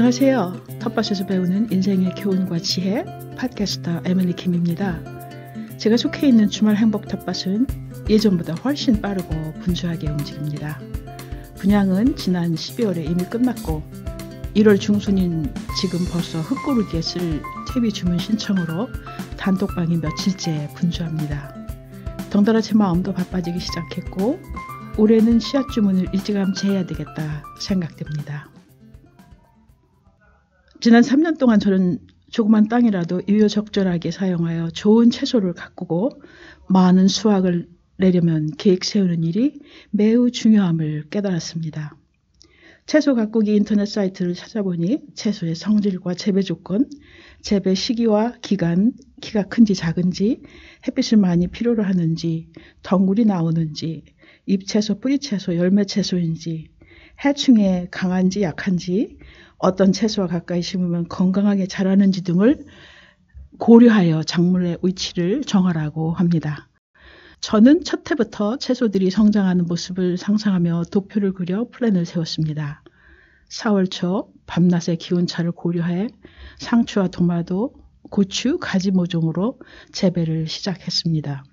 안녕하세요. 텃밭에서 배우는 인생의 교훈과 지혜 팟캐스터 에밀리 킴입니다. 제가 속해 있는 주말 행복 텃밭은 예전보다 훨씬 빠르고 분주하게 움직입니다. 분양은 지난 12월에 이미 끝났고 1월 중순인 지금 벌써 흙고르기에 쓸 퇴비 주문 신청으로 단톡방이 며칠째 분주합니다. 덩달아 제 마음도 바빠지기 시작했고 올해는 씨앗 주문을 일찌감치 해야 되겠다 생각됩니다. 지난 3년 동안 저는 조그만 땅이라도 유효적절하게 사용하여 좋은 채소를 가꾸고 많은 수확을 내려면 계획 세우는 일이 매우 중요함을 깨달았습니다. 채소 가꾸기 인터넷 사이트를 찾아보니 채소의 성질과 재배 조건, 재배 시기와 기간, 키가 큰지 작은지, 햇빛을 많이 필요로 하는지, 덩굴이 나오는지, 잎채소, 뿌리채소, 열매채소인지, 해충에 강한지 약한지, 어떤 채소와 가까이 심으면 건강하게 자라는지 등을 고려하여 작물의 위치를 정하라고 합니다. 저는 첫 해부터 채소들이 성장하는 모습을 상상하며 도표를 그려 플랜을 세웠습니다. 4월 초 밤낮의 기온차를 고려해 상추와 토마토, 고추, 가지 모종으로 재배를 시작했습니다.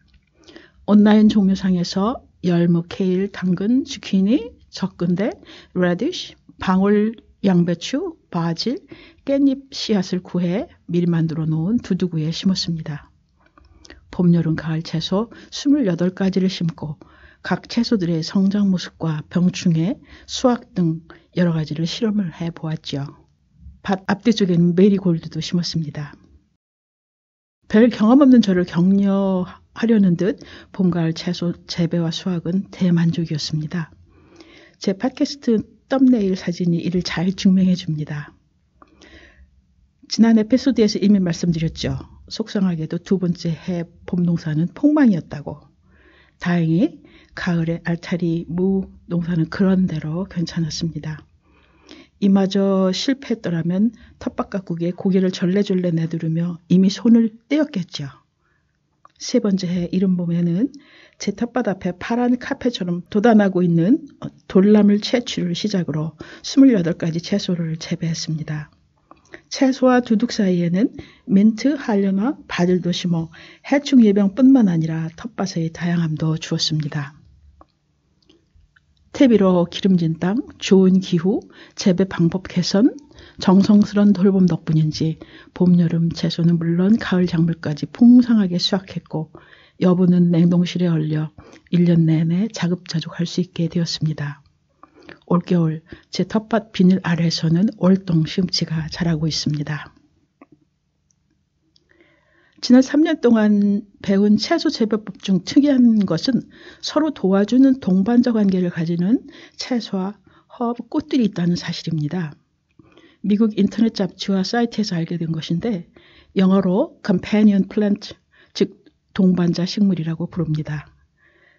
온라인 종묘상에서 열무, 케일, 당근, 주키니, 적근대, 레디쉬, 방울, 양배추, 바질, 깻잎 씨앗을 구해 미리 만들어 놓은 두두구에 심었습니다. 봄, 여름, 가을 채소 28가지를 심고 각 채소들의 성장 모습과 병충해, 수확 등 여러 가지를 실험을 해보았죠. 밭 앞뒤쪽에는 메리골드도 심었습니다. 별 경험 없는 저를 격려하려는 듯 봄, 가을 채소 재배와 수확은 대만족이었습니다. 제 팟캐스트 썸네일 사진이 이를 잘 증명해 줍니다. 지난 에피소드에서 이미 말씀드렸죠. 속상하게도 두 번째 해 봄 농사는 폭망이었다고. 다행히 가을에 알타리, 무 농사는 그런대로 괜찮았습니다. 이마저 실패했더라면 텃밭 가꾸기에 고개를 절레절레 내두르며 이미 손을 떼었겠죠. 세 번째 해 이른 봄에는 제 텃밭 앞에 파란 카페처럼 돋아나고 있는 돌나물 채취를 시작으로 28가지 채소를 재배했습니다. 채소와 두둑 사이에는 민트, 한려나, 바질도 심어 해충 예방뿐만 아니라 텃밭의 다양함도 주었습니다. 퇴비로 기름진 땅, 좋은 기후, 재배 방법 개선, 정성스런 돌봄 덕분인지 봄, 여름 채소는 물론 가을 작물까지 풍성하게 수확했고 여분은 냉동실에 얼려 1년 내내 자급자족할 수 있게 되었습니다. 올겨울 제 텃밭 비닐 아래에서는 월동 시금치가 자라고 있습니다. 지난 3년 동안 배운 채소 재배법 중 특이한 것은 서로 도와주는 동반자 관계를 가지는 채소와 허브, 꽃들이 있다는 사실입니다. 미국 인터넷 잡지와 사이트에서 알게 된 것인데 영어로 companion plant, 즉 동반자 식물이라고 부릅니다.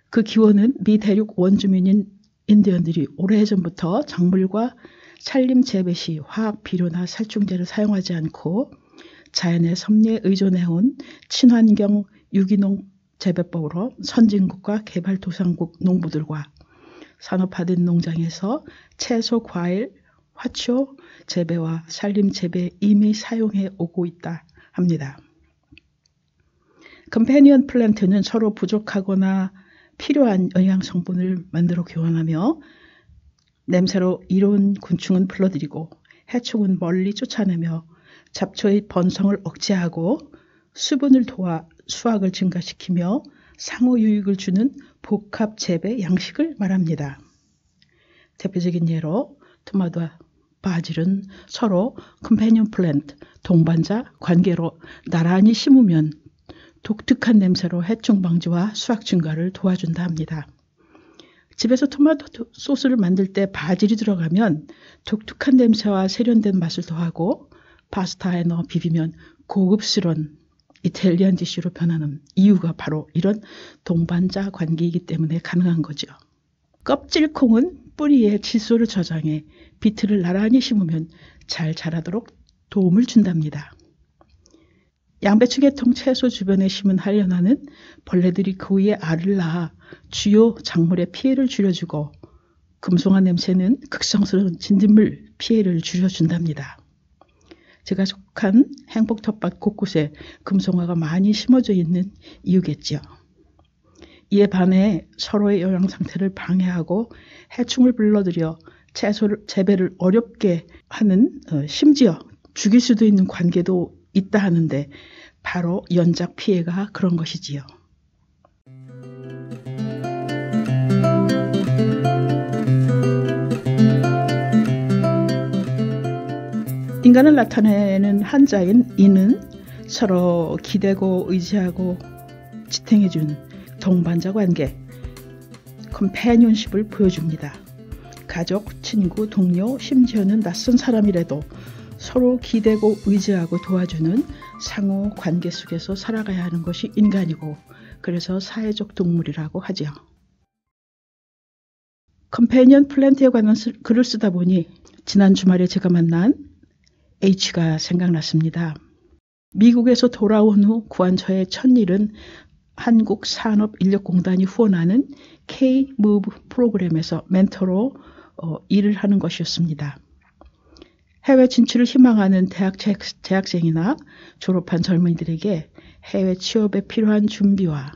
그 기원은 미 대륙 원주민인 인디언들이 오래전부터 작물과 산림 재배 시 화학 비료나 살충제를 사용하지 않고 자연의 섭리에 의존해온 친환경 유기농 재배법으로 선진국과 개발도상국 농부들과 산업화된 농장에서 채소, 과일, 화초 재배와 산림 재배에 이미 사용해 오고 있다 합니다. 컴패니언 플랜트는 서로 부족하거나 필요한 영양 성분을 만들어 교환하며 냄새로 이로운 곤충은 불러들이고 해충은 멀리 쫓아내며 잡초의 번성을 억제하고 수분을 도와 수확을 증가시키며 상호 유익을 주는 복합 재배 양식을 말합니다. 대표적인 예로 토마토와 바질은 서로 컴패니언 플랜트, 동반자 관계로 나란히 심으면 독특한 냄새로 해충 방지와 수확 증가를 도와준다 합니다. 집에서 토마토 소스를 만들 때 바질이 들어가면 독특한 냄새와 세련된 맛을 더하고 파스타에 넣어 비비면 고급스러운 이탈리안 디쉬로 변하는 이유가 바로 이런 동반자 관계이기 때문에 가능한 거죠. 껍질콩은 뿌리에 질소를 저장해 비트를 나란히 심으면 잘 자라도록 도움을 준답니다. 양배추 계통 채소 주변에 심은 한려나는 벌레들이 그 위에 알을 낳아 주요 작물에 피해를 줄여주고 금송화 냄새는 극성스러운 진딧물 피해를 줄여준답니다. 제가 속한 행복 텃밭 곳곳에 금송화가 많이 심어져 있는 이유겠죠. 이에 반해 서로의 영양 상태를 방해하고 해충을 불러들여 채소를 재배를 어렵게 하는 심지어 죽일 수도 있는 관계도 있다 하는데 바로 연작 피해가 그런 것이지요. 인간을 나타내는 한자인 이는 서로 기대고 의지하고 지탱해준 동반자 관계, 컴패니언십을 보여줍니다. 가족, 친구, 동료, 심지어는 낯선 사람이라도 서로 기대고 의지하고 도와주는 상호 관계 속에서 살아가야 하는 것이 인간이고 그래서 사회적 동물이라고 하죠. 컴패니언 플랜트에 관한 글을 쓰다 보니 지난 주말에 제가 만난 H가 생각났습니다. 미국에서 돌아온 후 구한 저의 첫 일은 한국산업인력공단이 후원하는 K-MOVE 프로그램에서 멘토로 일을 하는 것이었습니다. 해외 진출을 희망하는 재학생이나 졸업한 젊은이들에게 해외 취업에 필요한 준비와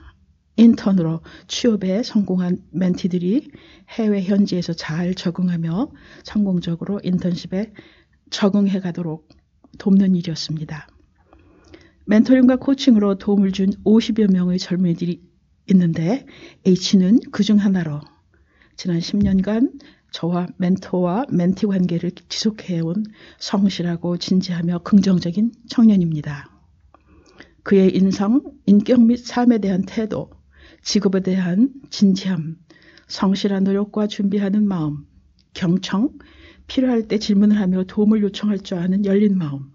인턴으로 취업에 성공한 멘티들이 해외 현지에서 잘 적응하며 성공적으로 인턴십에 적응해 가도록 돕는 일이었습니다. 멘토링과 코칭으로 도움을 준 50여 명의 젊은이들이 있는데 H는 그중 하나로 지난 10년간 저와 멘토와 멘티 관계를 지속해온 성실하고 진지하며 긍정적인 청년입니다. 그의 인성, 인격 및 삶에 대한 태도, 직업에 대한 진지함, 성실한 노력과 준비하는 마음, 경청, 필요할 때 질문을 하며 도움을 요청할 줄 아는 열린 마음,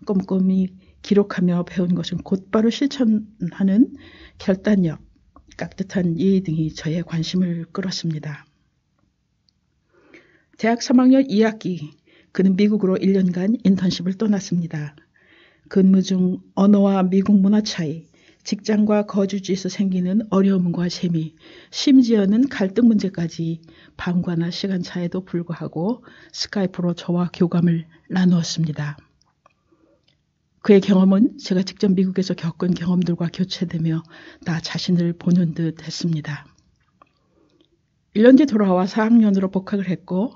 꼼꼼히 기록하며 배운 것은 곧바로 실천하는 결단력, 깍듯한 예의 등이 저의 관심을 끌었습니다. 대학 3학년 2학기, 그는 미국으로 1년간 인턴십을 떠났습니다. 근무 중 언어와 미국 문화 차이, 직장과 거주지에서 생기는 어려움과 재미, 심지어는 갈등 문제까지 밤과 낮 시간차에도 불구하고 스카이프로 저와 교감을 나누었습니다. 그의 경험은 제가 직접 미국에서 겪은 경험들과 교체되며 나 자신을 보는 듯 했습니다. 1년 뒤 돌아와 4학년으로 복학을 했고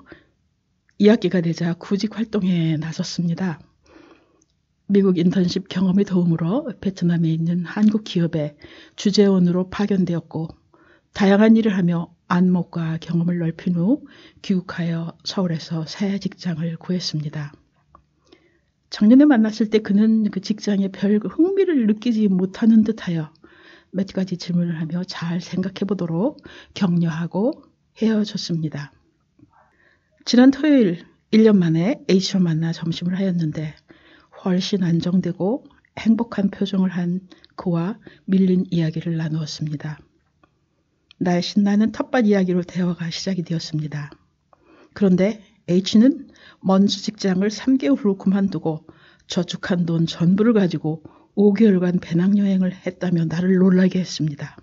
2학기가 되자 구직 활동에 나섰습니다. 미국 인턴십 경험의 도움으로 베트남에 있는 한국 기업에 주재원으로 파견되었고 다양한 일을 하며 안목과 경험을 넓힌 후 귀국하여 서울에서 새 직장을 구했습니다. 작년에 만났을 때 그는 그 직장에 별 흥미를 느끼지 못하는 듯하여 몇 가지 질문을 하며 잘 생각해 보도록 격려하고 헤어졌습니다. 지난 토요일 1년 만에 H와 만나 점심을 하였는데 훨씬 안정되고 행복한 표정을 한 그와 밀린 이야기를 나누었습니다. 나의 신나는 텃밭 이야기로 대화가 시작이 되었습니다. 그런데 H는 먼저 직장을 3개월 후 그만두고 저축한 돈 전부를 가지고 5개월간 배낭여행을 했다며 나를 놀라게 했습니다.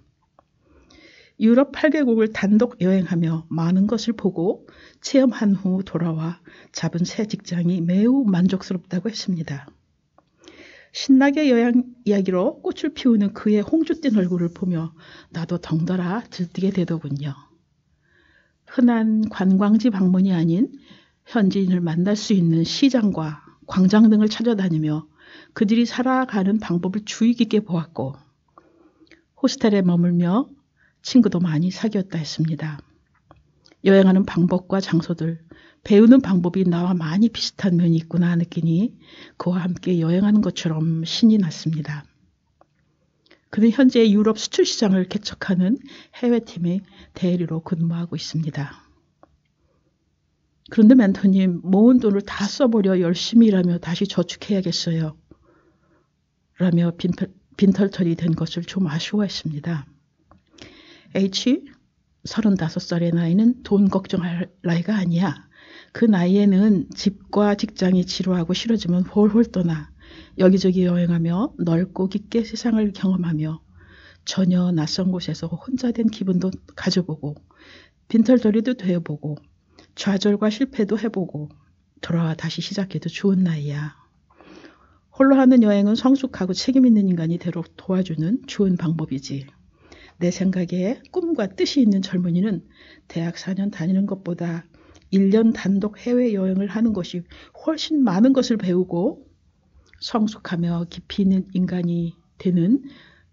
유럽 8개국을 단독 여행하며 많은 것을 보고 체험한 후 돌아와 잡은 새 직장이 매우 만족스럽다고 했습니다. 신나게 여행 이야기로 꽃을 피우는 그의 홍주띤 얼굴을 보며 나도 덩달아 들뜨게 되더군요. 흔한 관광지 방문이 아닌 현지인을 만날 수 있는 시장과 광장 등을 찾아다니며 그들이 살아가는 방법을 주의 깊게 보았고 호스텔에 머물며 친구도 많이 사귀었다 했습니다. 여행하는 방법과 장소들, 배우는 방법이 나와 많이 비슷한 면이 있구나 느끼니 그와 함께 여행하는 것처럼 신이 났습니다. 그는 현재 유럽 수출 시장을 개척하는 해외팀의 대리로 근무하고 있습니다. 그런데 멘토님, 모은 돈을 다 써버려 열심히 일하며 다시 저축해야겠어요. 라며 빈털털이 된 것을 좀 아쉬워했습니다. H, 35살의 나이는 돈 걱정할 나이가 아니야. 그 나이에는 집과 직장이 지루하고 싫어지면 홀홀 떠나 여기저기 여행하며 넓고 깊게 세상을 경험하며 전혀 낯선 곳에서 혼자 된 기분도 가져보고 빈털터리도 되어보고 좌절과 실패도 해보고 돌아와 다시 시작해도 좋은 나이야. 홀로 하는 여행은 성숙하고 책임 있는 인간이 되도록 도와주는 좋은 방법이지. 내 생각에 꿈과 뜻이 있는 젊은이는 대학 4년 다니는 것보다 1년 단독 해외여행을 하는 것이 훨씬 많은 것을 배우고 성숙하며 깊이 있는 인간이 되는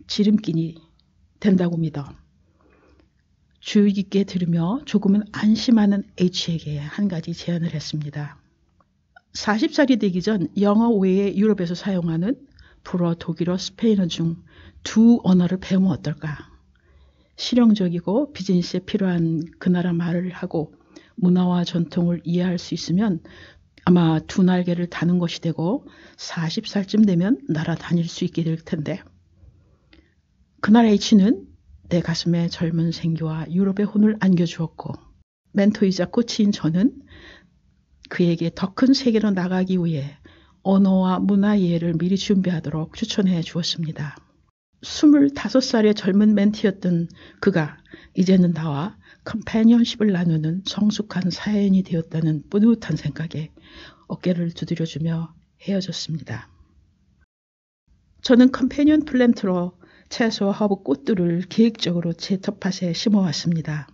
지름길이 된다고 믿어. 주의 깊게 들으며 조금은 안심하는 H에게 한 가지 제안을 했습니다. 40살이 되기 전 영어 외에 유럽에서 사용하는 불어, 독일어, 스페인어 중 2 언어를 배우면 어떨까? 실용적이고 비즈니스에 필요한 그 나라 말을 하고 문화와 전통을 이해할 수 있으면 아마 2 날개를 다는 것이 되고 40살쯤 되면 날아다닐 수 있게 될 텐데. 그날 H는 내 가슴에 젊은 생기와 유럽의 혼을 안겨주었고 멘토이자 코치인 저는 그에게 더 큰 세계로 나가기 위해 언어와 문화 이해를 미리 준비하도록 추천해 주었습니다. 25살의 젊은 멘티였던 그가 이제는 나와 컴패니언십을 나누는 성숙한 사연이 되었다는 뿌듯한 생각에 어깨를 두드려주며 헤어졌습니다. 저는 컴패니언 플랜트로 채소와 허브 꽃들을 계획적으로 제 텃밭에 심어왔습니다.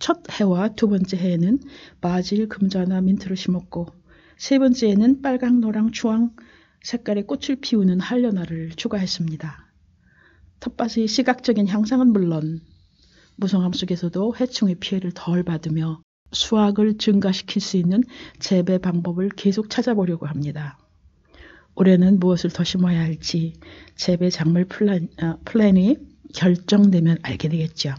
첫 해와 2번째 해에는 바질, 금자나 민트를 심었고 3번째 해에는 빨강, 노랑, 주황 색깔의 꽃을 피우는 한려나를 추가했습니다. 텃밭의 시각적인 향상은 물론 무성함 속에서도 해충의 피해를 덜 받으며 수확을 증가시킬 수 있는 재배 방법을 계속 찾아보려고 합니다. 올해는 무엇을 더 심어야 할지 재배 작물 플랜이 결정되면 알게 되겠죠.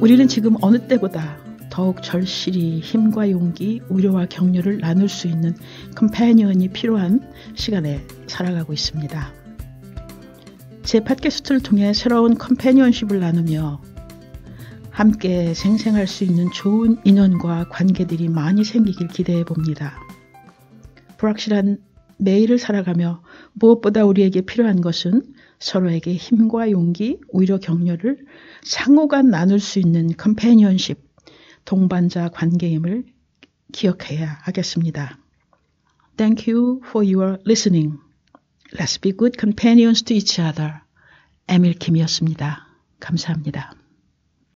우리는 지금 어느 때보다 더욱 절실히 힘과 용기, 위로와 격려를 나눌 수 있는 컴패니언이 필요한 시간에 살아가고 있습니다. 제 팟캐스트를 통해 새로운 컴패니언십을 나누며 함께 생생할 수 있는 좋은 인연과 관계들이 많이 생기길 기대해 봅니다. 불확실한 매일을 살아가며 무엇보다 우리에게 필요한 것은 서로에게 힘과 용기, 위로 격려를 상호간 나눌 수 있는 컴패니언십, 동반자 관계임을 기억해야 하겠습니다. Thank you for your listening. Let's be good companions to each other. 에밀 킴이었습니다. 감사합니다.